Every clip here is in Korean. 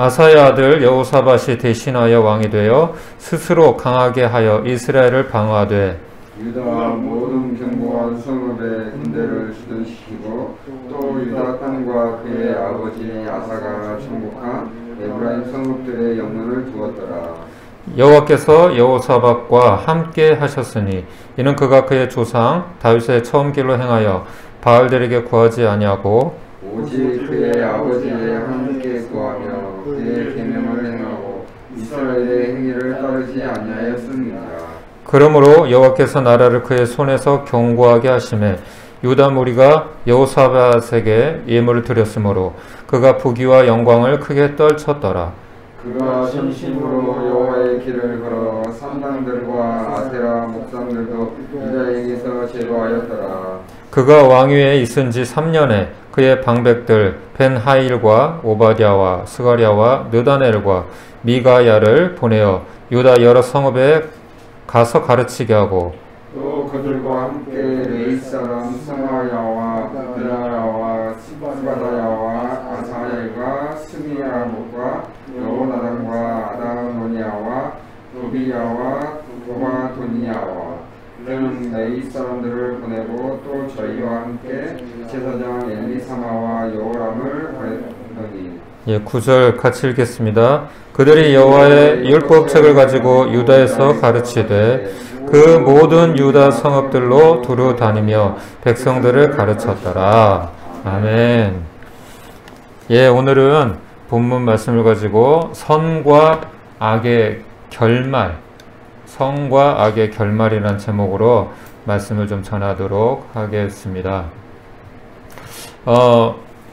아사의 아들 여호사밧이 대신하여 왕이 되어 스스로 강하게 하여 이스라엘을 방어하되 유다 모든 경고와 성읍에 군대를 수둔시키고 또 유다 땅과 그의 아버지 아사가 정복한 에브라임 성읍들의 영문을 두었더라. 여호와께서 여호사밧과 함께 하셨으니 이는 그가 그의 조상 다윗의 처음 길로 행하여 바알들에게 구하지 아니하고 오직 그의 아버지의 함께 구하며 그의 계명을 행하고 이스라엘의 행위를 따르지 아니하였습니다. 그러므로 여호와께서 나라를 그의 손에서 견고하게 하심에 유다 무리가 여호사밧에게 예물을 드렸으므로 그가 부귀와 영광을 크게 떨쳤더라. 그가 진심으로 여호와의 길을 걸어 산당들과 아세라 목상들도 유다에게서 제거하였더라. 그가 왕위에 있은 지 3년에 그의 방백들 벤하일과 오바댜와 스가랴와 느다넬과 미가야를 보내어 유다 여러 성읍에 가서 가르치게 하고 또 그들과 함께 레이 사람 스마야와 드라야와 스바다야와 아사엘과 스미야목과 여호나단과 아다노니아와 도비야와 도바도니아와 그는 레이 사람들을 보내고 또 저희와 함께 제사장 엘리사마와 여호람을 보냈더니 9절 같이 읽겠습니다. 그들이 여호와의 율법책을 가지고 유다에서 가르치되 그 모든 유다 성읍들로 두루 다니며 백성들을 가르쳤더라. 아멘. 오늘은 본문 말씀을 가지고 선과 악의 결말, 선과 악의 결말이라는 제목으로 말씀을 좀 전하도록 하겠습니다.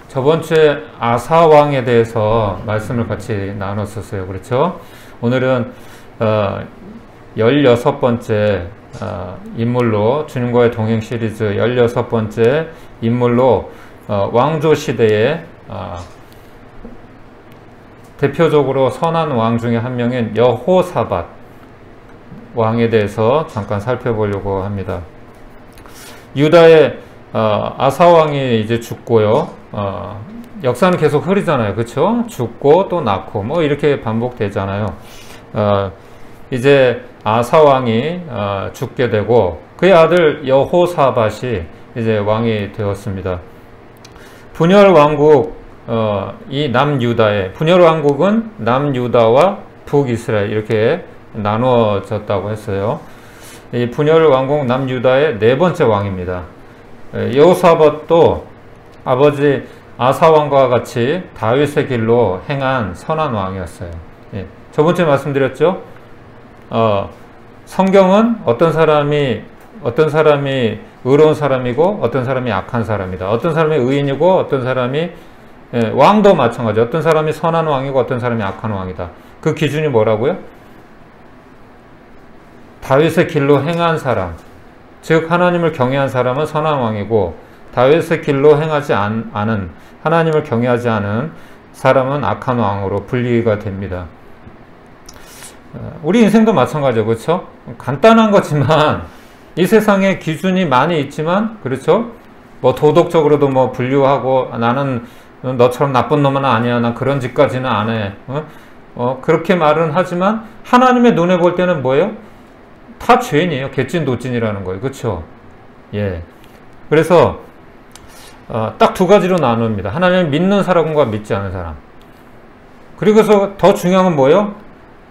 저번 주에 아사 왕에 대해서 말씀을 같이 나눴었어요. 그렇죠? 오늘은 16번째 인물로, 주님과의 동행 시리즈 16번째 인물로 왕조 시대에 대표적으로 선한 왕 중에 한 명인 여호사밧 왕에 대해서 잠깐 살펴보려고 합니다. 유다의 아사 왕이 이제 죽고요. 역사는 계속 흐르잖아요. 그렇죠? 죽고 또 낳고 뭐 이렇게 반복되잖아요. 이제 아사 왕이 죽게 되고 그의 아들 여호사밧이 이제 왕이 되었습니다. 분열 왕국 이 남유다의 분열 왕국은 남유다와 북이스라엘 이렇게 나누어졌다고 했어요. 이 분열 왕국 남유다의 네 번째 왕입니다. 여호사밧도 아버지 아사 왕과 같이 다윗의 길로 행한 선한 왕이었어요. 저번주에 말씀드렸죠. 성경은 어떤 사람이 의로운 사람이고 어떤 사람이 악한 사람이다. 어떤 사람이 의인이고 어떤 사람이 왕도 마찬가지. 어떤 사람이 선한 왕이고 어떤 사람이 악한 왕이다. 그 기준이 뭐라고요? 다윗의 길로 행한 사람, 즉 하나님을 경외한 사람은 선한 왕이고 다윗의 길로 행하지 않은 하나님을 경외하지 않은 사람은 악한 왕으로 분리가 됩니다. 우리 인생도 마찬가지죠. 그렇죠? 간단한 거지만 이 세상에 기준이 많이 있지만 그렇죠? 뭐 도덕적으로도 뭐 분류하고 나는 너처럼 나쁜 놈은 아니야. 난 그런 짓까지는 안 해. 그렇게 말은 하지만 하나님의 눈에 볼 때는 뭐예요? 다 죄인이에요. 개찐 도찐이라는 거예요. 그렇죠? 그래서 딱 두 가지로 나눕니다. 하나님을 믿는 사람과 믿지 않는 사람. 그리고서 더 중요한 건 뭐예요?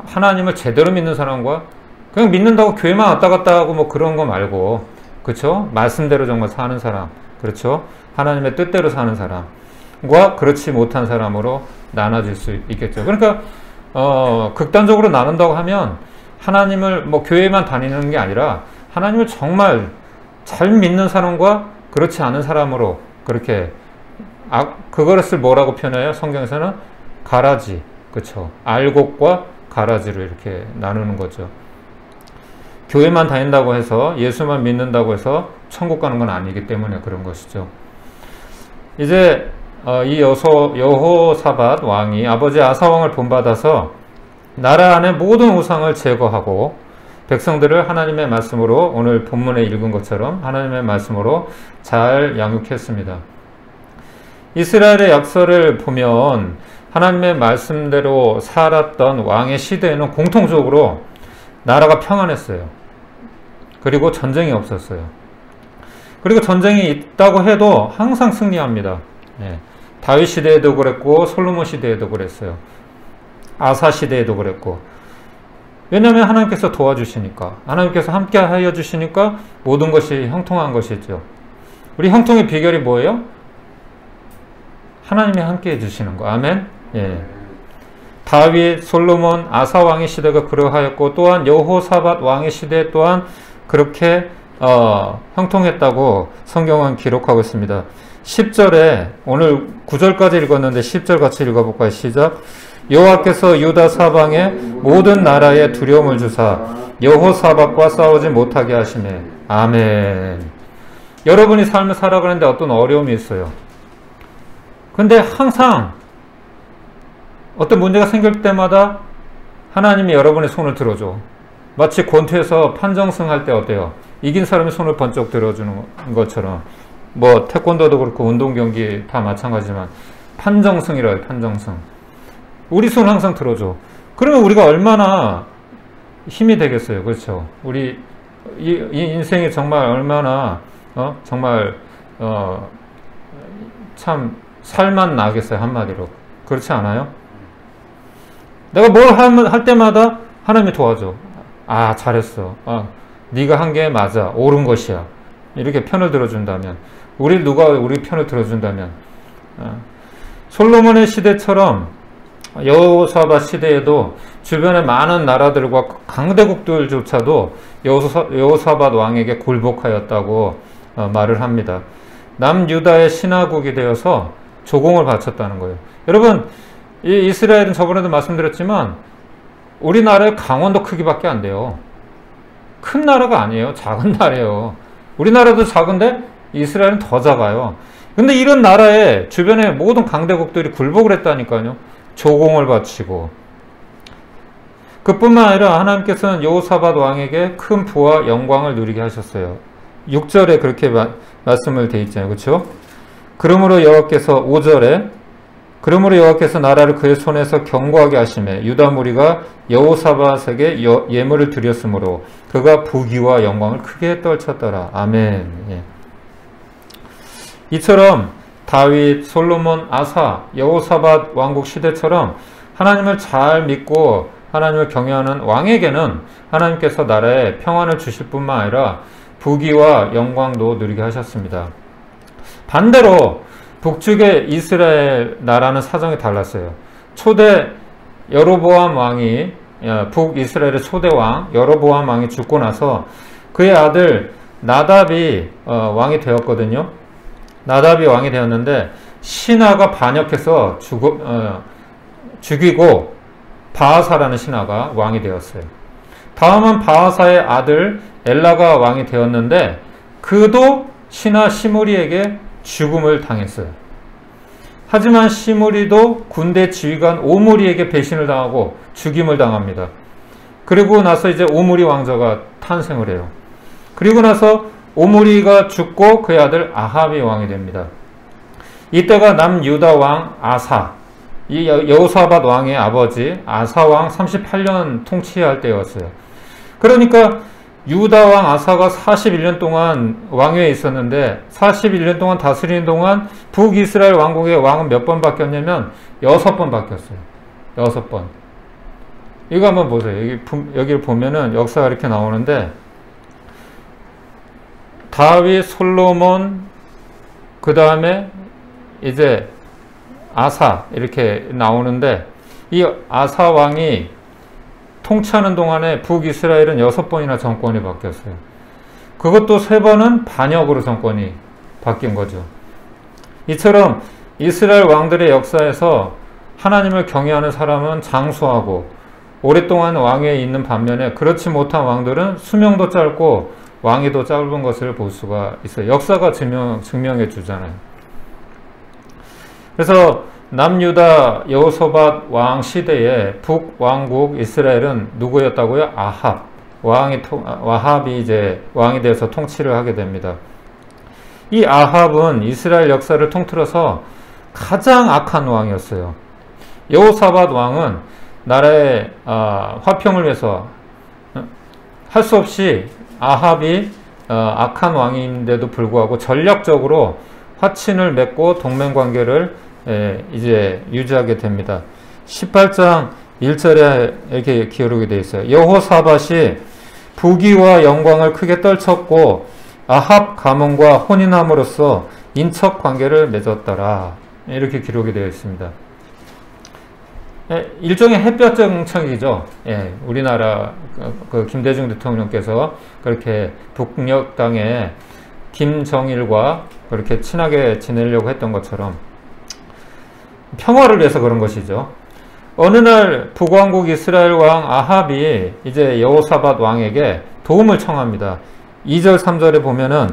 하나님을 제대로 믿는 사람과 그냥 믿는다고 교회만 왔다 갔다 하고 뭐 그런 거 말고, 그렇죠? 말씀대로 정말 사는 사람, 그렇죠? 하나님의 뜻대로 사는 사람과 그렇지 못한 사람으로 나눠질 수 있겠죠. 그러니까 극단적으로 나눈다고 하면 하나님을 뭐 교회만 다니는 게 아니라 하나님을 정말 잘 믿는 사람과 그렇지 않은 사람으로 그렇게 그것을 뭐라고 표현해요? 성경에서는 가라지, 그렇죠? 알곡과 가라지로 이렇게 나누는 거죠. 교회만 다닌다고 해서 예수만 믿는다고 해서 천국 가는 건 아니기 때문에 그런 것이죠. 이제 이 여호사밧 왕이 아버지 아사 왕을 본받아서 나라 안의 모든 우상을 제거하고 백성들을 하나님의 말씀으로 오늘 본문에 읽은 것처럼 하나님의 말씀으로 잘 양육했습니다. 이스라엘의 역사를 보면 하나님의 말씀대로 살았던 왕의 시대에는 공통적으로 나라가 평안했어요. 그리고 전쟁이 없었어요. 그리고 전쟁이 있다고 해도 항상 승리합니다. 예. 다윗 시대에도 그랬고 솔로몬 시대에도 그랬어요. 아사 시대에도 그랬고. 왜냐하면 하나님께서 도와주시니까, 하나님께서 함께 하여 주시니까 모든 것이 형통한 것이죠. 우리 형통의 비결이 뭐예요? 하나님이 함께 해주시는 거. 아멘. 예. 다윗, 솔로몬, 아사 왕의 시대가 그러하였고, 또한 여호사밧 왕의 시대 또한 그렇게 형통했다고 성경은 기록하고 있습니다. 10절에 오늘 9절까지 읽었는데 10절 같이 읽어볼까요? 시작. 여호와께서 유다 사방의 모든 나라에 두려움을 주사 여호사밧과 싸우지 못하게 하시매. 아멘. 여러분이 삶을 살아가는데 어떤 어려움이 있어요. 근데 항상 어떤 문제가 생길 때마다 하나님이 여러분의 손을 들어줘. 마치 권투에서 판정승 할 때 어때요? 이긴 사람이 손을 번쩍 들어주는 것처럼. 뭐 태권도도 그렇고 운동 경기 다 마찬가지지만 판정승이라 해요. 판정승. 우리 손 항상 들어줘. 그러면 우리가 얼마나 힘이 되겠어요. 그렇죠? 우리 이 인생이 정말 얼마나 정말 참 살만 나겠어요. 한마디로. 그렇지 않아요? 내가 뭘 할 때마다 하나님이 도와줘. 아, 잘했어. 네가 한 게 맞아. 옳은 것이야. 이렇게 편을 들어준다면, 누가 우리 편을 들어준다면, 솔로몬의 시대처럼 여호사밧 시대에도 주변의 많은 나라들과 강대국들조차도 여호사밧 왕에게 굴복하였다고 말을 합니다. 남유다의 신하국이 되어서 조공을 바쳤다는 거예요. 여러분, 이 이스라엘은 저번에도 말씀드렸지만 우리나라의 강원도 크기밖에 안 돼요. 큰 나라가 아니에요. 작은 나라예요. 우리나라도 작은데 이스라엘은 더 작아요. 근데 이런 나라에 주변에 모든 강대국들이 굴복을 했다니까요. 조공을 바치고. 그뿐만 아니라 하나님께서는 여호사밧 왕에게 큰 부와 영광을 누리게 하셨어요. 6절에 그렇게 말씀을 돼 있잖아요. 그렇죠? 그러므로 여호와께서 5절에 그러므로 여호와께서 나라를 그의 손에서 견고하게 하시매 유다 무리가 여호사밧에게 예물을 드렸으므로 그가 부귀와 영광을 크게 떨쳤더라. 아멘. 예. 이처럼 다윗, 솔로몬, 아사, 여호사밧 왕국 시대처럼 하나님을 잘 믿고 하나님을 경외하는 왕에게는 하나님께서 나라에 평안을 주실 뿐만 아니라 부귀와 영광도 누리게 하셨습니다. 반대로 북쪽의 이스라엘 나라는 사정이 달랐어요. 초대 여로보암 왕이, 북이스라엘의 초대 왕 여로보암 왕이 죽고 나서 그의 아들 나답이 왕이 되었거든요. 나답이 왕이 되었는데 신하가 반역해서 죽이고 바하사라는 신하가 왕이 되었어요. 다음은 바하사의 아들 엘라가 왕이 되었는데 그도 신하 시므리에게 죽음을 당했어요. 하지만 시므리도 군대 지휘관 오므리에게 배신을 당하고 죽임을 당합니다. 그리고 나서 이제 오므리 왕자가 탄생을 해요. 그리고 나서 오므리가 죽고 그의 아들 아합이 왕이 됩니다. 이때가 남유다 왕 아사, 이 여호사밧 왕의 아버지 아사 왕 38년 통치할 때였어요. 그러니까 유다 왕 아사가 41년 동안 왕위에 있었는데 41년 동안 다스리는 동안 북이스라엘 왕국의 왕은 몇 번 바뀌었냐면 6번 바뀌었어요. 6번. 이거 한번 보세요. 여기를 보면은 역사가 이렇게 나오는데 다윗, 솔로몬, 그 다음에 이제 아사 이렇게 나오는데 이 아사 왕이 통치하는 동안에 북이스라엘은 6번이나 정권이 바뀌었어요. 그것도 3번은 반역으로 정권이 바뀐 거죠. 이처럼 이스라엘 왕들의 역사에서 하나님을 경외하는 사람은 장수하고 오랫동안 왕위에 있는 반면에 그렇지 못한 왕들은 수명도 짧고 왕위도 짧은 것을 볼 수가 있어요. 역사가 증명해 주잖아요. 그래서 남유다 여호사밧 왕 시대에 북왕국 이스라엘은 누구였다고요? 아합. 아합이 이제 왕이 돼서 통치를 하게 됩니다. 이 아합은 이스라엘 역사를 통틀어서 가장 악한 왕이었어요. 여호사밧 왕은 나라의 화평을 위해서 할 수 없이 아합이 악한 왕인데도 불구하고 전략적으로 화친을 맺고 동맹 관계를 이제 유지하게 됩니다. 18장 1절에 이렇게 기록이 되어 있어요. 여호사밧이 부귀와 영광을 크게 떨쳤고 아합 가문과 혼인함으로써 인척 관계를 맺었더라. 이렇게 기록이 되어 있습니다. 일종의 햇볕 정책이죠. 우리나라 그 김대중 대통령께서 그렇게 북녘 땅에 김정일과 그렇게 친하게 지내려고 했던 것처럼 평화를 위해서 그런 것이죠. 어느 날 북왕국 이스라엘 왕 아합이 이제 여호사밧 왕에게 도움을 청합니다. 2절 3절에 보면은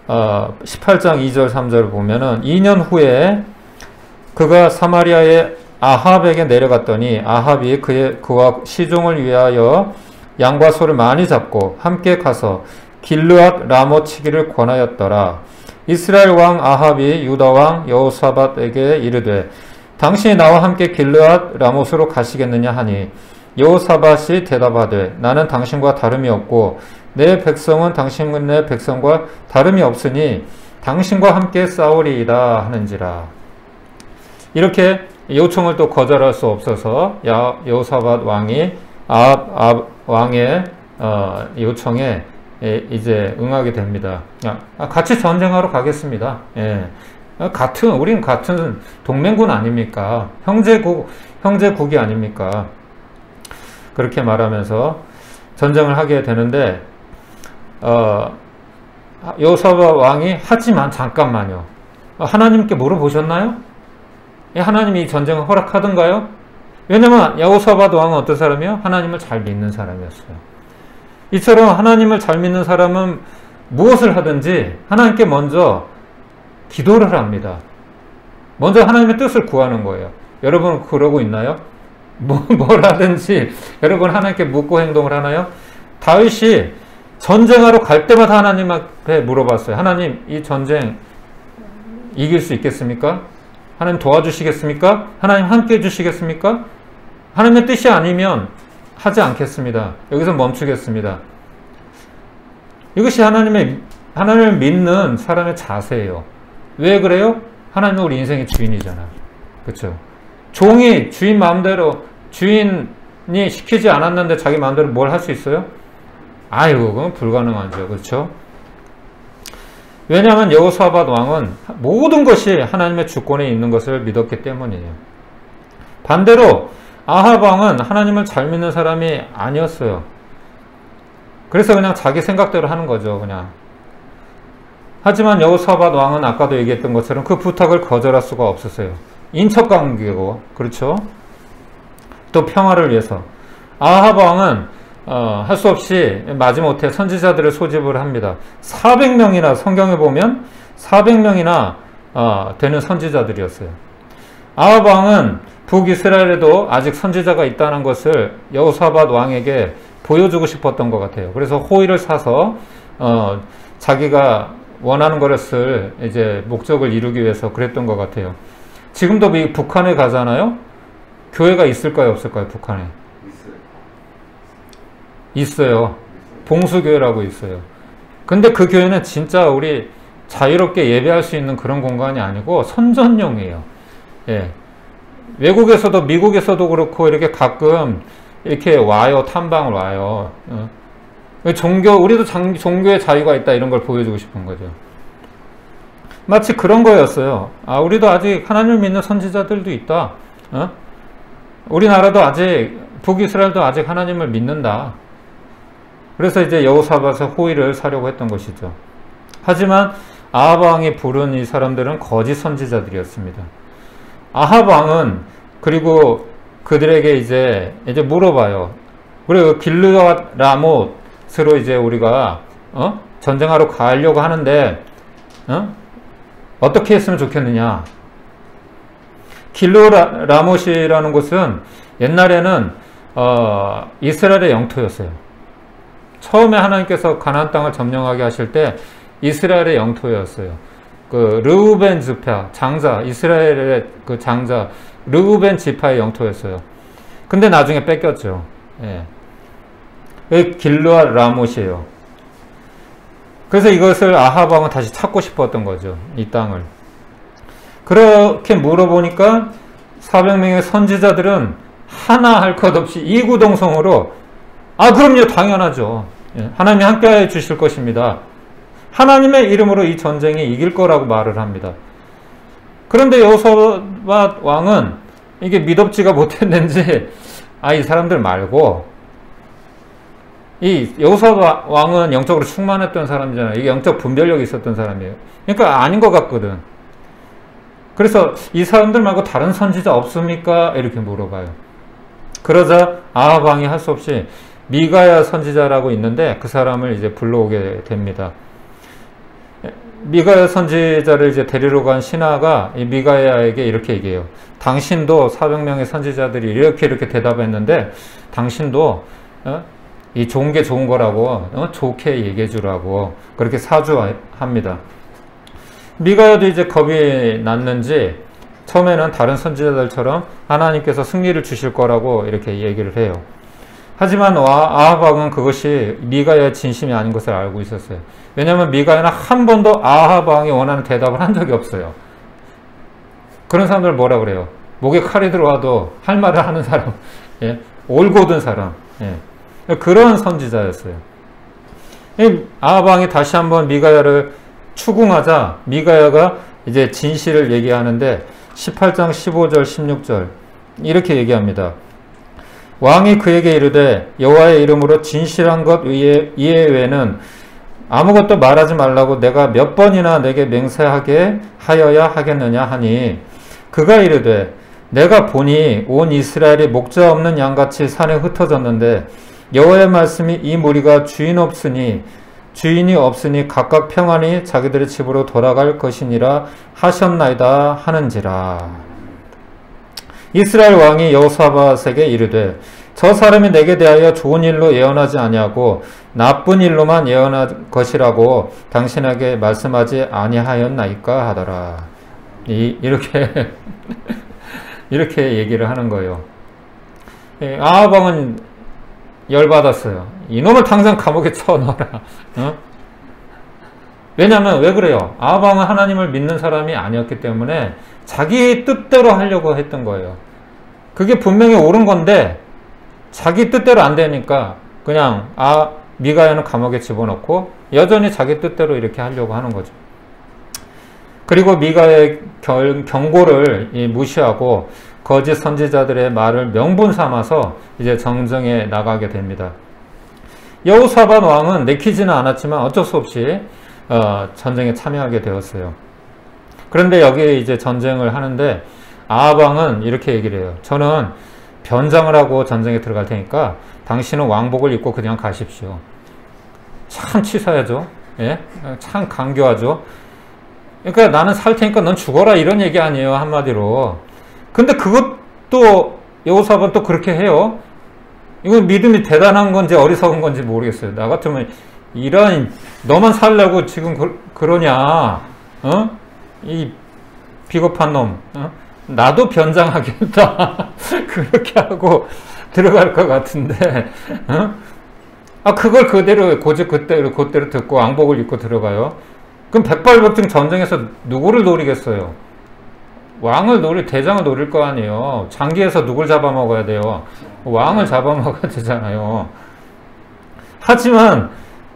18장 2절 3절을 보면은 2년 후에 그가 사마리아의 아합에게 내려갔더니 아합이 그와 시종을 위하여 양과 소를 많이 잡고 함께 가서 길르앗 라못 치기를 권하였더라. 이스라엘 왕 아합이 유다 왕 여호사밧에게 이르되 당신이 나와 함께 길르앗 라못으로 가시겠느냐 하니 여호사밧이 대답하되 나는 당신과 다름이 없고 내 백성은 당신의 백성과 다름이 없으니 당신과 함께 싸우리이다 하는지라. 이렇게 요청을 또 거절할 수 없어서 여호사밧 왕이 아합 왕의 요청에 이제 응하게 됩니다. 같이 전쟁하러 가겠습니다. 우린 같은 동맹군 아닙니까? 형제국이 아닙니까? 그렇게 말하면서 전쟁을 하게 되는데, 여호사밧 왕이 하지만 잠깐만요. 하나님께 물어보셨나요? 하나님이 이 전쟁을 허락하던가요? 왜냐면 여호사밧 왕은 어떤 사람이요? 하나님을 잘 믿는 사람이었어요. 이처럼 하나님을 잘 믿는 사람은 무엇을 하든지 하나님께 먼저 기도를 합니다. 먼저 하나님의 뜻을 구하는 거예요. 여러분 그러고 있나요? 뭘 하든지 여러분 하나님께 묻고 행동을 하나요? 다윗이 전쟁하러 갈 때마다 하나님 앞에 물어봤어요. 하나님, 이 전쟁 이길 수 있겠습니까? 하나님 도와주시겠습니까? 하나님 함께 해주시겠습니까? 하나님의 뜻이 아니면 하지 않겠습니다. 여기서 멈추겠습니다. 이것이 하나님을 믿는 사람의 자세예요. 왜 그래요? 하나님은 우리 인생의 주인이잖아요. 그렇죠? 종이 주인 마음대로, 주인이 시키지 않았는데 자기 마음대로 뭘 할 수 있어요? 그건 불가능하죠. 그렇죠? 왜냐하면 여호사밧 왕은 모든 것이 하나님의 주권에 있는 것을 믿었기 때문이에요. 반대로 아합 왕은 하나님을 잘 믿는 사람이 아니었어요. 그래서 그냥 자기 생각대로 하는 거죠. 그냥. 하지만 여호사밧 왕은 아까도 얘기했던 것처럼 그 부탁을 거절할 수가 없었어요. 인척관계고, 그렇죠? 또 평화를 위해서. 아합 왕은 할 수 없이 마지못해 선지자들을 소집을 합니다. 400명이나 성경에 보면 400명이나 되는 선지자들이었어요. 아합 왕은 북이스라엘에도 아직 선지자가 있다는 것을 여호사밧 왕에게 보여주고 싶었던 것 같아요. 그래서 호의를 사서 자기가 원하는 것을 이제 목적을 이루기 위해서 그랬던 것 같아요. 지금도 북한에 가잖아요. 교회가 있을까요, 없을까요, 북한에? 있어요. 봉수교회라고 있어요. 근데 그 교회는 진짜 우리 자유롭게 예배할 수 있는 그런 공간이 아니고 선전용이에요. 외국에서도, 미국에서도 그렇고 이렇게 가끔 이렇게 와요. 탐방을 와요. 우리도 종교의 자유가 있다 이런 걸 보여주고 싶은 거죠. 마치 그런 거였어요. 우리도 아직 하나님을 믿는 선지자들도 있다. 우리나라도 아직, 북이스라엘도 아직 하나님을 믿는다. 그래서 이제 여호사밧의 호의를 사려고 했던 것이죠. 하지만 아합 왕이 부른 이 사람들은 거짓 선지자들이었습니다. 아합 왕은 그리고 그들에게 이제 물어봐요. 그리고 길르앗 라못으로 이제 우리가 전쟁하러 가려고 하는데 어떻게 했으면 좋겠느냐? 길르앗 라못이라는 곳은 옛날에는 이스라엘의 영토였어요. 처음에 하나님께서 가나안 땅을 점령하게 하실 때 이스라엘의 영토였어요. 그 르우벤 지파 장자, 이스라엘의 그 장자 르우벤 지파의 영토였어요. 근데 나중에 뺏겼죠. 예. 길르앗 라못이에요. 그래서 이것을 아합 왕은 다시 찾고 싶었던 거죠. 이 땅을. 그렇게 물어보니까 400명의 선지자들은 하나 할 것 없이 이구동성으로 그럼요, 당연하죠. 예. 하나님이 함께해 주실 것입니다. 하나님의 이름으로 이 전쟁이 이길 거라고 말을 합니다. 그런데 여호사밧 왕은 이게 믿업지가 못했는지 이 사람들 말고, 이 여호사밧 왕은 영적으로 충만했던 사람이잖아요. 이게 영적 분별력이 있었던 사람이에요. 그러니까 아닌 것 같거든. 그래서 이 사람들 말고 다른 선지자 없습니까? 이렇게 물어봐요. 그러자 아합 왕이 할 수 없이 미가야 선지자라고 있는데 그 사람을 이제 불러오게 됩니다. 미가야 선지자를 이제 데리러 간 신하가 이 미가야에게 이렇게 얘기해요. 당신도 400명의 선지자들이 이렇게 대답했는데 당신도 이 좋은 게 좋은 거라고 좋게 얘기해 주라고 그렇게 사주합니다. 미가야도 이제 겁이 났는지 처음에는 다른 선지자들처럼 하나님께서 승리를 주실 거라고 이렇게 얘기를 해요. 하지만 아합 왕은 그것이 미가야의 진심이 아닌 것을 알고 있었어요. 왜냐하면 미가야는 한 번도 아합 왕이 원하는 대답을 한 적이 없어요. 그런 사람들 뭐라 그래요? 목에 칼이 들어와도 할 말을 하는 사람, 예? 올곧은 사람, 예. 그런 선지자였어요. 아합 왕이 다시 한번 미가야를 추궁하자 미가야가 이제 진실을 얘기하는데 18장 15절 16절 이렇게 얘기합니다. 왕이 그에게 이르되 여호와의 이름으로 진실한 것 이외에는 아무것도 말하지 말라고 내가 몇 번이나 내게 맹세하게 하여야 하겠느냐 하니 그가 이르되 내가 보니 온 이스라엘이 목자 없는 양같이 산에 흩어졌는데 여호와의 말씀이 이 무리가 주인이 없으니 각각 평안히 자기들의 집으로 돌아갈 것이니라 하셨나이다 하는지라. 이스라엘 왕이 여호사밧에게 이르되 저 사람이 내게 대하여 좋은 일로 예언하지 아니하고 나쁜 일로만 예언할 것이라고 당신에게 말씀하지 아니하였나이까 하더라. 이렇게 이렇게 얘기를 하는 거예요. 아합 왕은 열받았어요. 이놈을 당장 감옥에 쳐넣어라. 왜냐하면 왜 그래요? 아합 왕은 하나님을 믿는 사람이 아니었기 때문에 자기 뜻대로 하려고 했던 거예요. 그게 분명히 옳은 건데 자기 뜻대로 안 되니까 그냥 미가야는 감옥에 집어넣고 여전히 자기 뜻대로 이렇게 하려고 하는 거죠. 그리고 미가야의 경고를 무시하고 거짓 선지자들의 말을 명분 삼아서 이제 전쟁에 나가게 됩니다. 여호사밧 왕은 내키지는 않았지만 어쩔 수 없이 전쟁에 참여하게 되었어요. 그런데 여기 이제 전쟁을 하는데 아합 왕은 이렇게 얘기를 해요. 저는 변장을 하고 전쟁에 들어갈 테니까 당신은 왕복을 입고 그냥 가십시오. 참 치사하죠. 예? 참 강교하죠. 그러니까 나는 살 테니까 넌 죽어라 이런 얘기 아니에요, 한마디로. 근데 그것도 여호사밧도 그렇게 해요. 이건 믿음이 대단한 건지 어리석은 건지 모르겠어요. 나 같으면 너만 살려고 지금 그러냐? 이 비겁한 놈. 나도 변장하겠다. 그렇게 하고 들어갈 것 같은데. 그걸 그대로 고집 그대로 듣고 왕복을 입고 들어가요. 그럼 백발백중 전쟁에서 누구를 노리겠어요? 대장을 노릴 거 아니에요. 장기에서 누굴 잡아먹어야 돼요? 왕을 잡아먹어야 되잖아요. 하지만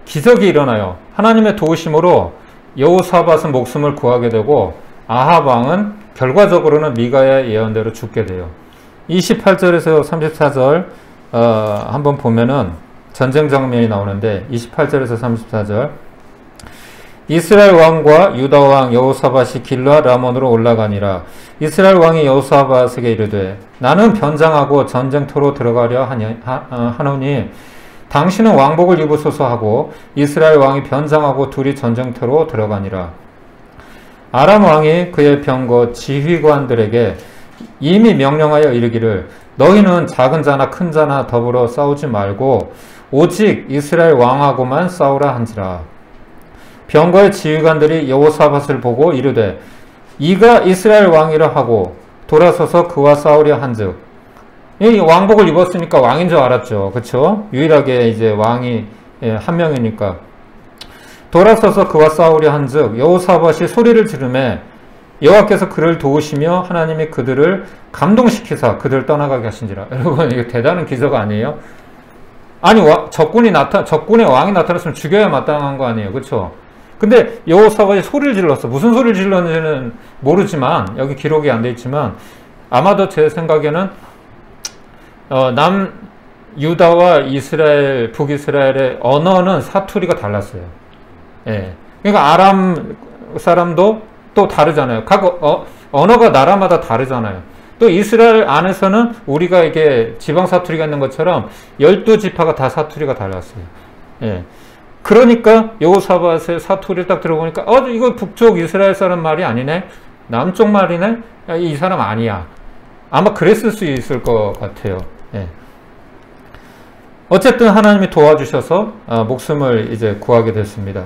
기적이 일어나요. 하나님의 도우심으로 여호사밧은 목숨을 구하게 되고 아합 왕은 결과적으로는 미가야의 예언대로 죽게 돼요. 28절에서 34절 한번 보면은 전쟁 장면이 나오는데 28절에서 34절 이스라엘 왕과 유다 왕 여호사밧이 길르앗 라몬으로 올라가니라. 이스라엘 왕이 여호사밧에게 이르되 나는 변장하고 전쟁터로 들어가려 하노니 당신은 왕복을 입으소서 하고 이스라엘 왕이 변장하고 둘이 전쟁터로 들어가니라. 아람 왕이 그의 병거 지휘관들에게 이미 명령하여 이르기를 너희는 작은 자나 큰 자나 더불어 싸우지 말고 오직 이스라엘 왕하고만 싸우라 한지라. 병거의 지휘관들이 여호사밧을 보고 이르되 이가 이스라엘 왕이라 하고 돌아서서 그와 싸우려 한즉. 이 왕복을 입었으니까 왕인 줄 알았죠. 그쵸? 유일하게 이제 왕이 한 명이니까. 돌아서서 그와 싸우려 한즉 여호사밧이 소리를 지르매 여호와께서 그를 도우시며 하나님이 그들을 감동시키사 그들을 떠나가게 하신지라. 여러분, 이게 대단한 기적 아니에요? 아니, 적군의 왕이 나타났으면 죽여야 마땅한 거 아니에요? 그쵸? 근데 여호사밧이 소리를 질렀어. 무슨 소리를 질렀는지는 모르지만, 여기 기록이 안 돼 있지만, 아마도 제 생각에는 유다와 이스라엘, 북이스라엘의 언어는 사투리가 달랐어요. 예. 그러니까 아람 사람도 또 다르잖아요. 각 언어가 나라마다 다르잖아요. 또 이스라엘 안에서는 우리가 이게 지방 사투리가 있는 것처럼 12지파가 다 사투리가 달랐어요. 예. 그러니까 여호사밧의 사투리를 딱 들어보니까 이거 북쪽 이스라엘 사람 말이 아니네? 남쪽 말이네? 이 사람 아니야. 아마 그랬을 수 있을 것 같아요. 예. 어쨌든 하나님이 도와주셔서 목숨을 이제 구하게 됐습니다.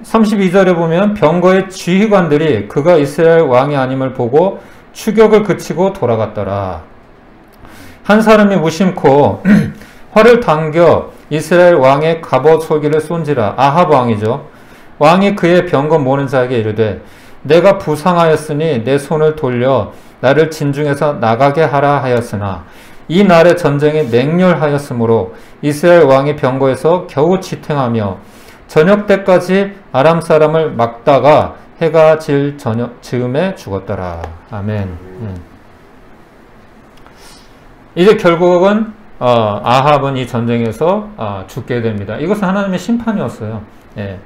32절에 보면 병거의 지휘관들이 그가 이스라엘 왕이 아님을 보고 추격을 그치고 돌아갔더라. 한 사람이 무심코 활을 당겨 이스라엘 왕의 갑옷 솔기를 쏜지라. 아합 왕이죠. 왕이 그의 병거 모는 자에게 이르되 내가 부상하였으니 내 손을 돌려 나를 진중에서 나가게 하라 하였으나 이 날의 전쟁이 맹렬하였으므로 이스라엘 왕이 병거에서 겨우 지탱하며 저녁 때까지 아람 사람을 막다가 해가 질 즈음에 죽었더라. 아멘. 이제 결국은 아합은 이 전쟁에서 죽게 됩니다. 이것은 하나님의 심판이었어요. 예.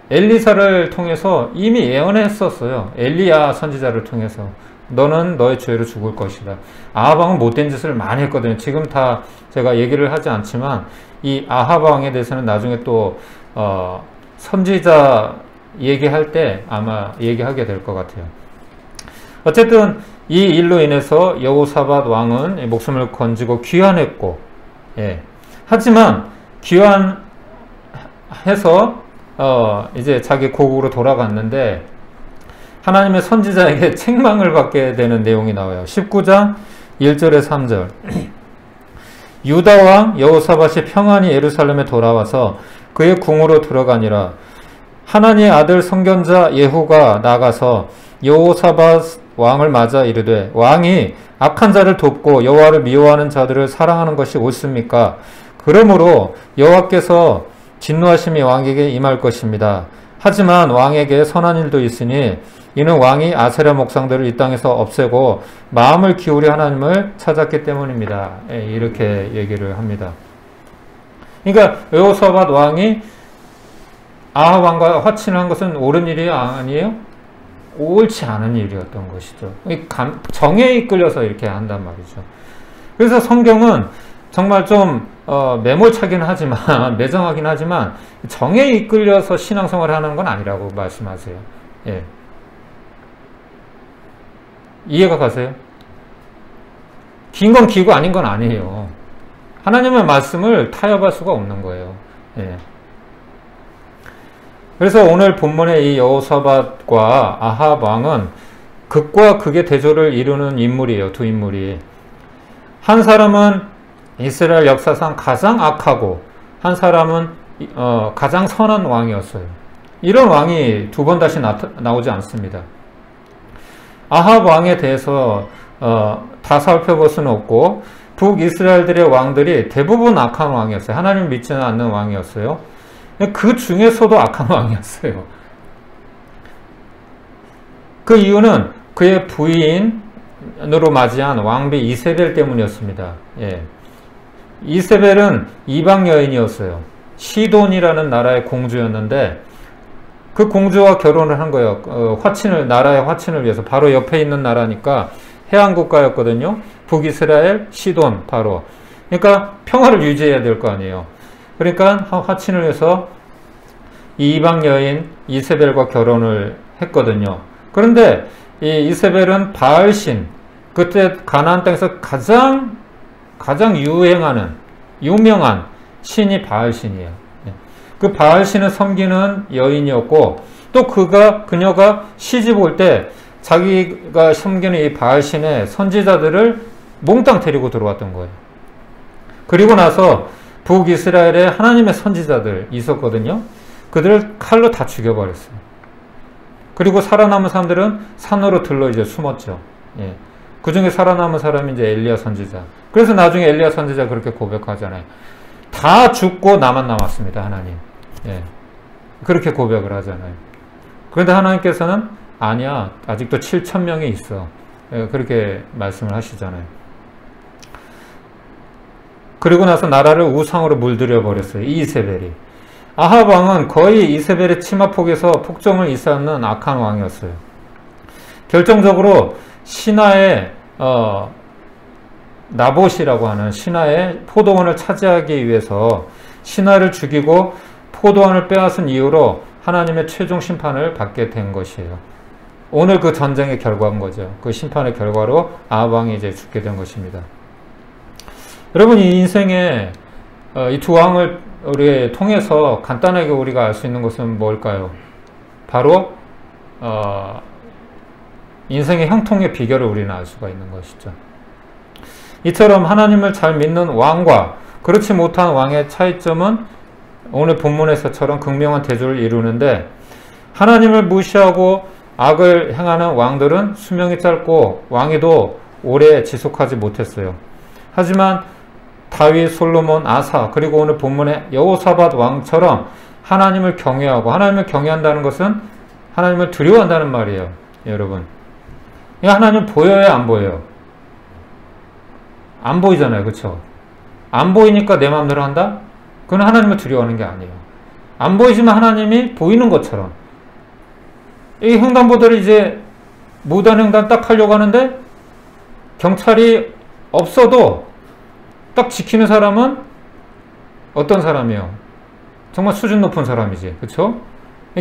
엘리사를 통해서 이미 예언했었어요. 엘리야 선지자를 통해서 너는 너의 죄로 죽을 것이다. 아합 왕은 못된 짓을 많이 했거든요. 지금 다 제가 얘기를 하지 않지만 이 아합 왕에 대해서는 나중에 또 선지자 얘기할 때 아마 얘기하게 될 것 같아요. 어쨌든 이 일로 인해서 여호사밧 왕은 목숨을 건지고 귀환했고, 예. 하지만 귀환해서 이제 자기 고국으로 돌아갔는데 하나님의 선지자에게 책망을 받게 되는 내용이 나와요. 19장 1절에 3절. 유다 왕 여호사밧이 평안히 예루살렘에 돌아와서 그의 궁으로 들어가니라. 하나님의 아들 선견자 예후가 나가서 여호사밧 왕을 맞아 이르되 왕이 악한 자를 돕고 여호와를 미워하는 자들을 사랑하는 것이 옳습니까? 그러므로 여호와께서 진노하심이 왕에게 임할 것입니다. 하지만 왕에게 선한 일도 있으니 이는 왕이 아세라 목상들을 이 땅에서 없애고 마음을 기울여 하나님을 찾았기 때문입니다. 이렇게 얘기를 합니다. 그러니까 여호사밧 왕이 아합 왕과 화친을 한 것은 옳은 일이 아니에요? 옳지 않은 일이었던 것이죠. 정에 이끌려서 이렇게 한단 말이죠. 그래서 성경은 정말 좀 매몰차긴 하지만 매정하긴 하지만 정에 이끌려서 신앙생활을 하는 건 아니라고 말씀하세요. 예. 이해가 가세요? 긴 건 기고 아닌 건 아니에요. 하나님의 말씀을 타협할 수가 없는 거예요. 예. 그래서 오늘 본문의 이 여호사밧과 아합 왕은 극과 극의 대조를 이루는 인물이에요. 두 인물이. 한 사람은 이스라엘 역사상 가장 악하고 한 사람은 가장 선한 왕이었어요. 이런 왕이 두 번 다시 나오지 않습니다. 아합 왕에 대해서 다 살펴볼 수는 없고 북이스라엘들의 왕들이 대부분 악한 왕이었어요. 하나님을 믿지는 않는 왕이었어요. 그 중에서도 악한 왕이었어요. 그 이유는 그의 부인으로 맞이한 왕비 이세벨 때문이었습니다. 예. 이세벨은 이방 여인이었어요. 시돈이라는 나라의 공주였는데 그 공주와 결혼을 한 거예요. 나라의 화친을 위해서. 바로 옆에 있는 나라니까 해안 국가였거든요. 북이스라엘, 시돈 바로. 그러니까 평화를 유지해야 될 거 아니에요. 그러니까 화친을 위해서 이 이방 여인 이세벨과 결혼을 했거든요. 그런데 이 이세벨은 바알신, 그때 가나안 땅에서 가장 유명한 신이 바알신이에요. 그 바알신을 섬기는 여인이었고 또 그녀가 시집 올 때 자기가 섬기는 이 바알신의 선지자들을 몽땅 데리고 들어왔던 거예요. 그리고 나서 북이스라엘에 하나님의 선지자들 있었거든요. 그들을 칼로 다 죽여버렸어요. 그리고 살아남은 사람들은 산으로 들러 이제 숨었죠. 예. 그 중에 살아남은 사람이 이제 엘리야 선지자. 그래서 나중에 엘리야 선지자 그렇게 고백하잖아요. 다 죽고 나만 남았습니다, 하나님. 예. 그렇게 고백을 하잖아요. 그런데 하나님께서는 아니야, 아직도 7,000명이 있어. 예, 그렇게 말씀을 하시잖아요. 그리고 나서 나라를 우상으로 물들여 버렸어요, 이세벨이. 아합 왕은 거의 이세벨의 치마폭에서 폭정을 일삼는 악한 왕이었어요. 결정적으로 신하의 나봇이라고 하는 신하의 포도원을 차지하기 위해서 신하를 죽이고 포도원을 빼앗은 이후로 하나님의 최종 심판을 받게 된 것이에요. 오늘 그 전쟁의 결과인 거죠. 그 심판의 결과로 아합 왕이 이제 죽게 된 것입니다. 여러분, 이 인생에 이 두 왕을 우리 통해서 간단하게 우리가 알 수 있는 것은 뭘까요? 바로 인생의 형통의 비결을 우리는 알 수가 있는 것이죠. 이처럼 하나님을 잘 믿는 왕과 그렇지 못한 왕의 차이점은 오늘 본문에서처럼 극명한 대조를 이루는데, 하나님을 무시하고 악을 행하는 왕들은 수명이 짧고 왕위도 오래 지속하지 못했어요. 하지만 다윗, 솔로몬, 아사, 그리고 오늘 본문의 여호사밧 왕처럼 하나님을 경외하고, 하나님을 경외한다는 것은 하나님을 두려워한다는 말이에요, 여러분. 하나님 보여요, 안 보여요? 안 보이잖아요, 그렇죠? 안 보이니까 내 마음대로 한다? 그건 하나님을 두려워하는 게 아니에요. 안 보이지만 하나님이 보이는 것처럼. 이 횡단보도를 이제 무단횡단 딱 하려고 하는데 경찰이 없어도 딱 지키는 사람은 어떤 사람이에요? 정말 수준 높은 사람이지, 그렇죠?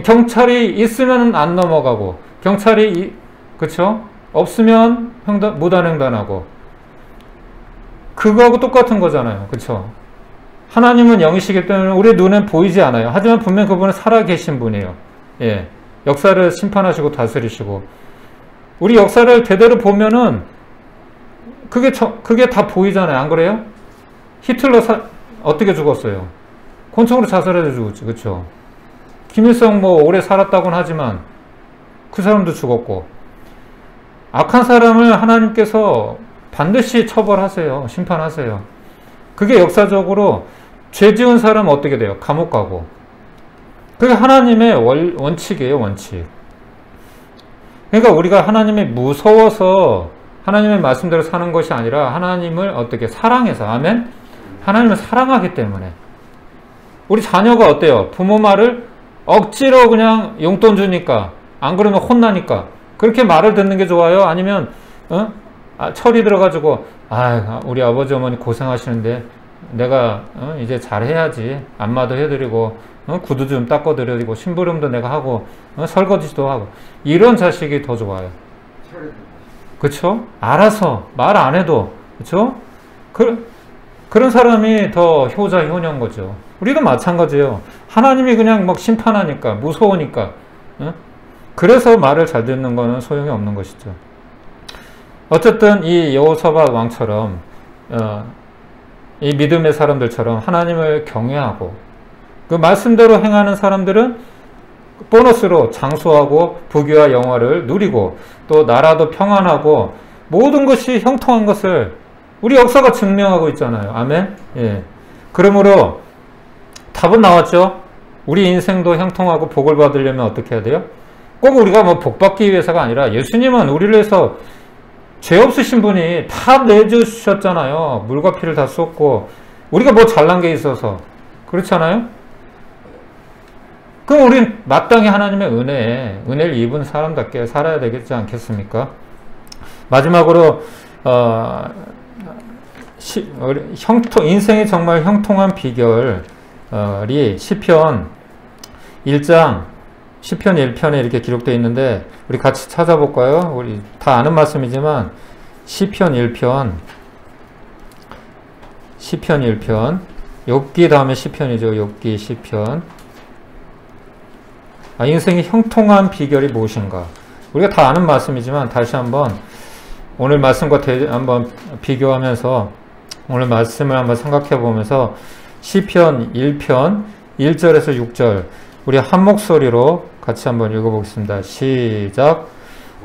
경찰이 있으면 안 넘어가고, 경찰이 그렇죠? 없으면 무단횡단하고, 그거하고 똑같은 거잖아요, 그렇죠? 하나님은 영이시기 때문에 우리 눈엔 보이지 않아요. 하지만 분명 그분은 살아계신 분이에요. 예, 역사를 심판하시고 다스리시고, 우리 역사를 대대로 보면은 그게 다 보이잖아요, 안 그래요? 히틀러 어떻게 죽었어요? 권총으로 자살해서 죽었지, 그렇죠? 김일성 뭐 오래 살았다고는 하지만 그 사람도 죽었고, 악한 사람을 하나님께서 반드시 처벌하세요, 심판하세요. 그게 역사적으로 죄 지은 사람은 어떻게 돼요? 감옥 가고. 그게 하나님의 원칙이에요, 원칙. 그러니까 우리가 하나님이 무서워서 하나님의 말씀대로 사는 것이 아니라 하나님을 어떻게 사랑해서, 아멘? 하나님을 사랑하기 때문에. 우리 자녀가 어때요? 부모 말을 억지로 그냥 용돈 주니까, 안 그러면 혼나니까 그렇게 말을 듣는 게 좋아요? 아니면 철이 들어가지고 우리 아버지 어머니 고생하시는데 내가 이제 잘해야지, 안마도 해드리고 구두 좀 닦아드리고 심부름도 내가 하고 설거지도 하고, 이런 자식이 더 좋아요. 그쵸? 알아서 말 안 해도, 그쵸? 그런 사람이 더 효자 효녀인 거죠. 우리도 마찬가지예요. 하나님이 그냥 막 심판하니까, 무서우니까, 그래서 말을 잘 듣는 거는 소용이 없는 것이죠. 어쨌든 이 여호사밧 왕처럼 이 믿음의 사람들처럼 하나님을 경외하고 그 말씀대로 행하는 사람들은 보너스로 장수하고 부귀와 영화를 누리고, 또 나라도 평안하고 모든 것이 형통한 것을 우리 역사가 증명하고 있잖아요. 아멘? 예. 그러므로 답은 나왔죠. 우리 인생도 형통하고 복을 받으려면 어떻게 해야 돼요? 꼭 우리가 뭐 복 받기 위해서가 아니라, 예수님은 우리를 위해서 죄 없으신 분이 다 내주셨잖아요. 물과 피를 다 쏟고. 우리가 뭐 잘난 게 있어서 그렇잖아요. 그럼 우린 마땅히 하나님의 은혜를 입은 사람답게 살아야 되겠지 않겠습니까? 마지막으로 인생이 정말 형통한 비결이 시편 1장 시편 1편에 이렇게 기록되어 있는데, 우리 같이 찾아볼까요? 우리 다 아는 말씀이지만 시편 1편 욥기 다음에 시편이죠. 욥기 시편. 인생의 형통한 비결이 무엇인가? 우리가 다 아는 말씀이지만 다시 한번 오늘 말씀과 한번 비교하면서 오늘 말씀을 한번 생각해 보면서 시편 1편 1절에서 6절 우리 한 목소리로 같이 한번 읽어보겠습니다. 시작.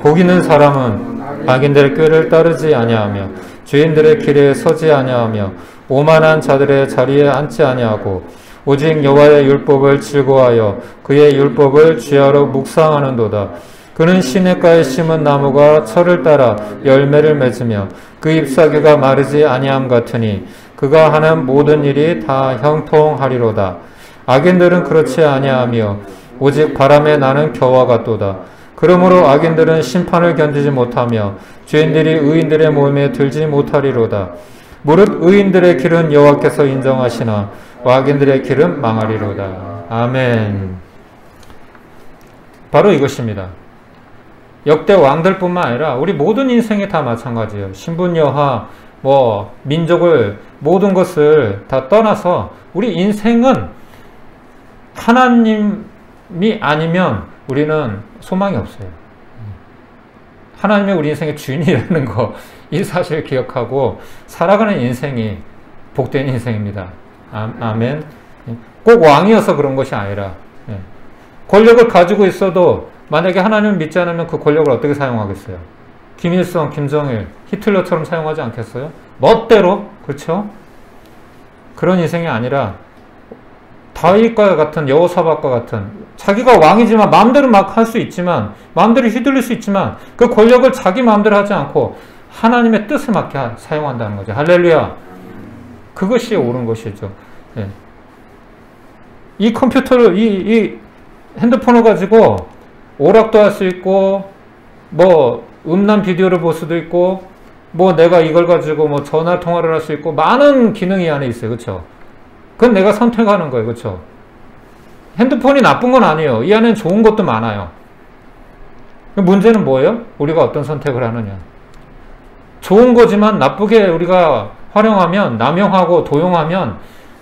복 있는 사람은 악인들의 꾀를 따르지 아니하며 죄인들의 길에 서지 아니하며 오만한 자들의 자리에 앉지 아니하고 오직 여호와의 율법을 즐거워하여 그의 율법을 주야로 묵상하는도다. 그는 시냇가에 심은 나무가 철을 따라 열매를 맺으며 그 잎사귀가 마르지 아니함 같으니 그가 하는 모든 일이 다 형통하리로다. 악인들은 그렇지 아니하며 오직 바람에 나는 겨와 같도다. 그러므로 악인들은 심판을 견디지 못하며 죄인들이 의인들의 모임에 들지 못하리로다. 무릇 의인들의 길은 여호와께서 인정하시나 악인들의 길은 망하리로다. 아멘. 바로 이것입니다. 역대 왕들뿐만 아니라 우리 모든 인생이 다 마찬가지예요. 신분여하, 민족을 모든 것을 다 떠나서 우리 인생은 하나님이 아니면 우리는 소망이 없어요. 하나님이 우리 인생의 주인이라는 거, 이 사실을 기억하고 살아가는 인생이 복된 인생입니다. 아멘. 꼭 왕이어서 그런 것이 아니라 권력을 가지고 있어도 만약에 하나님을 믿지 않으면 그 권력을 어떻게 사용하겠어요? 김일성, 김정일, 히틀러처럼 사용하지 않겠어요? 멋대로, 그렇죠? 그런 인생이 아니라 다윗과 같은 여호사밧과 같은 자기가 왕이지만 마음대로 막 할 수 있지만 마음대로 휘둘릴 수 있지만 그 권력을 자기 마음대로 하지 않고 하나님의 뜻에 맞게 사용한다는 거죠. 할렐루야. 그것이 옳은 것이죠. 네. 이 컴퓨터를 이 핸드폰을 가지고 오락도 할 수 있고 음란 비디오를 볼 수도 있고 내가 이걸 가지고 전화 통화를 할 수 있고 많은 기능이 안에 있어요. 그렇죠? 그건 내가 선택하는 거예요. 그렇죠? 핸드폰이 나쁜 건 아니에요. 이 안에는 좋은 것도 많아요. 문제는 뭐예요? 우리가 어떤 선택을 하느냐. 좋은 거지만 나쁘게 우리가 활용하면, 남용하고 도용하면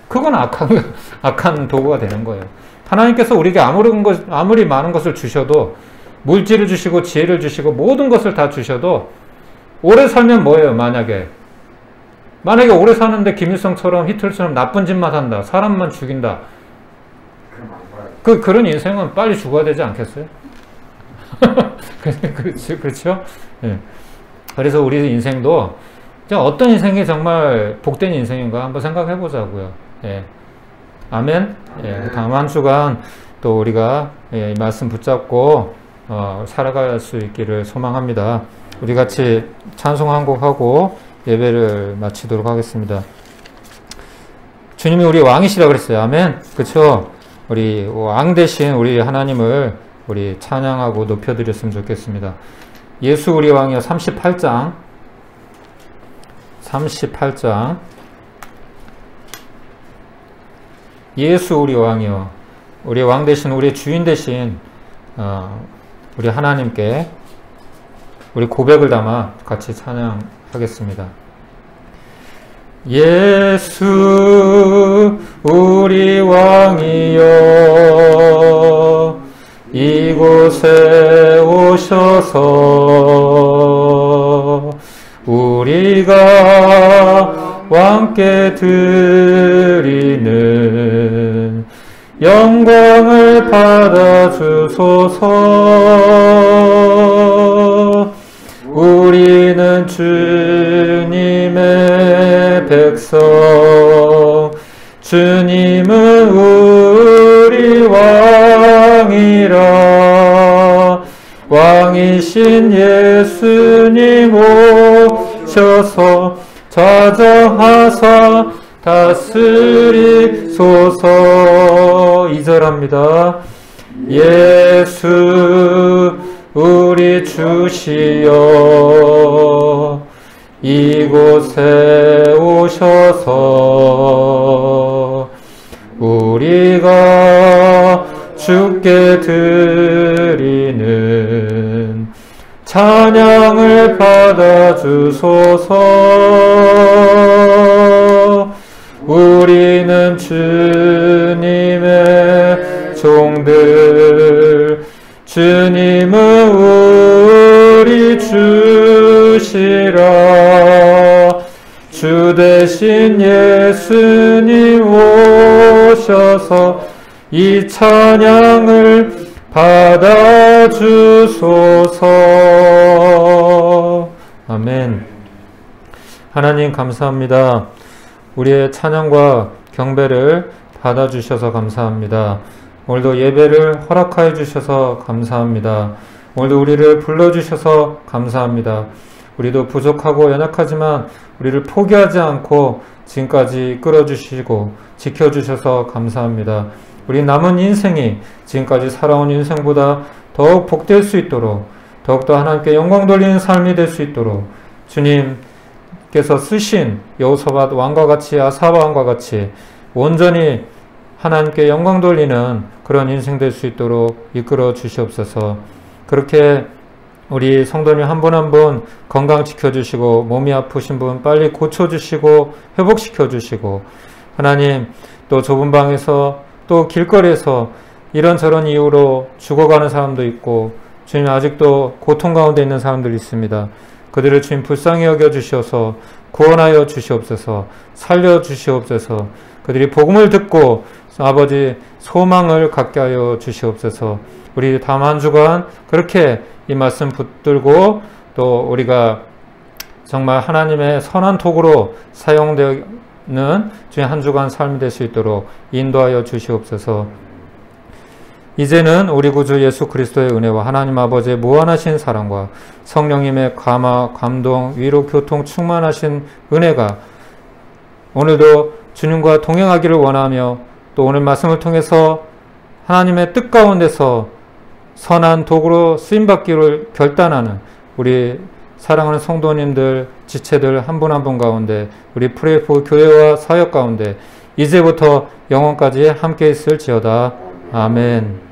그건 악한 도구가 되는 거예요. 하나님께서 우리에게 아무리 많은 것을 주셔도, 물질을 주시고 지혜를 주시고 모든 것을 다 주셔도 오래 살면 뭐예요? 만약에 오래 사는데 김일성처럼 히틀러처럼 나쁜 짓만 한다, 사람만 죽인다, 그런 인생은 빨리 죽어야 되지 않겠어요? 그렇죠? 네. 그래서 우리 인생도 어떤 인생이 정말 복된 인생인가 한번 생각해 보자고요. 예. 아멘. 예. 다음 한 주간 또 우리가 이 말씀 붙잡고 살아갈 수 있기를 소망합니다. 우리 같이 찬송 한 곡 하고 예배를 마치도록 하겠습니다. 주님이 우리 왕이시라 그랬어요. 아멘. 그렇죠? 우리 왕 대신 우리 하나님을 우리 찬양하고 높여드렸으면 좋겠습니다. 예수 우리 왕이여 38장 예수 우리 왕이여, 우리 왕 대신 우리 주인 대신 우리 하나님께 우리 고백을 담아 같이 찬양하겠습니다. 예수 우리 왕이여 이곳에 오셔서 우리가 왕께 드리는 영광을 받아주소서. 우리는 주님의 백성, 주님은 우리 왕이라. 왕이신 예수님 오셔서 좌정하사 다스리소서. 2절합니다. 예수 우리 주시여 이곳에 오셔서 우리가 주께 드리는 찬양을 받아주소서. 우리는 주님의 종들, 주님은 주 대신 예수님 오셔서 이 찬양을 받아주소서. 아멘. 하나님 감사합니다. 우리의 찬양과 경배를 받아주셔서 감사합니다. 오늘도 예배를 허락하여 주셔서 감사합니다. 오늘도 우리를 불러주셔서 감사합니다. 우리도 부족하고 연약하지만 우리를 포기하지 않고 지금까지 이끌어주시고 지켜주셔서 감사합니다. 우리 남은 인생이 지금까지 살아온 인생보다 더욱 복될 수 있도록, 더욱더 하나님께 영광 돌리는 삶이 될 수 있도록 주님께서 쓰신 여호사밧 왕과 같이, 아사 왕과 같이 온전히 하나님께 영광 돌리는 그런 인생 될 수 있도록 이끌어 주시옵소서. 그렇게 우리 성도님 한 분 한 분 건강 지켜주시고, 몸이 아프신 분 빨리 고쳐주시고 회복시켜주시고, 하나님 또 좁은 방에서 또 길거리에서 이런저런 이유로 죽어가는 사람도 있고, 주님 아직도 고통 가운데 있는 사람들이 있습니다. 그들을 주님 불쌍히 여겨주시어서 구원하여 주시옵소서. 살려주시옵소서. 그들이 복음을 듣고 아버지 소망을 갖게 하여 주시옵소서. 우리 다음 한 주간 그렇게 이 말씀 붙들고 또 우리가 정말 하나님의 선한 도구로 사용되는 주의 한 주간 삶이 될 수 있도록 인도하여 주시옵소서. 이제는 우리 구주 예수 그리스도의 은혜와 하나님 아버지의 무한하신 사랑과 성령님의 감화, 감동, 위로, 교통, 충만하신 은혜가 오늘도 주님과 동행하기를 원하며, 또 오늘 말씀을 통해서 하나님의 뜻 가운데서 선한 도구로 쓰임받기를 결단하는 우리 사랑하는 성도님들, 지체들 한 분 한 분 가운데, 우리 프레이포 교회와 사역 가운데 이제부터 영원까지 함께 있을지어다. 아멘.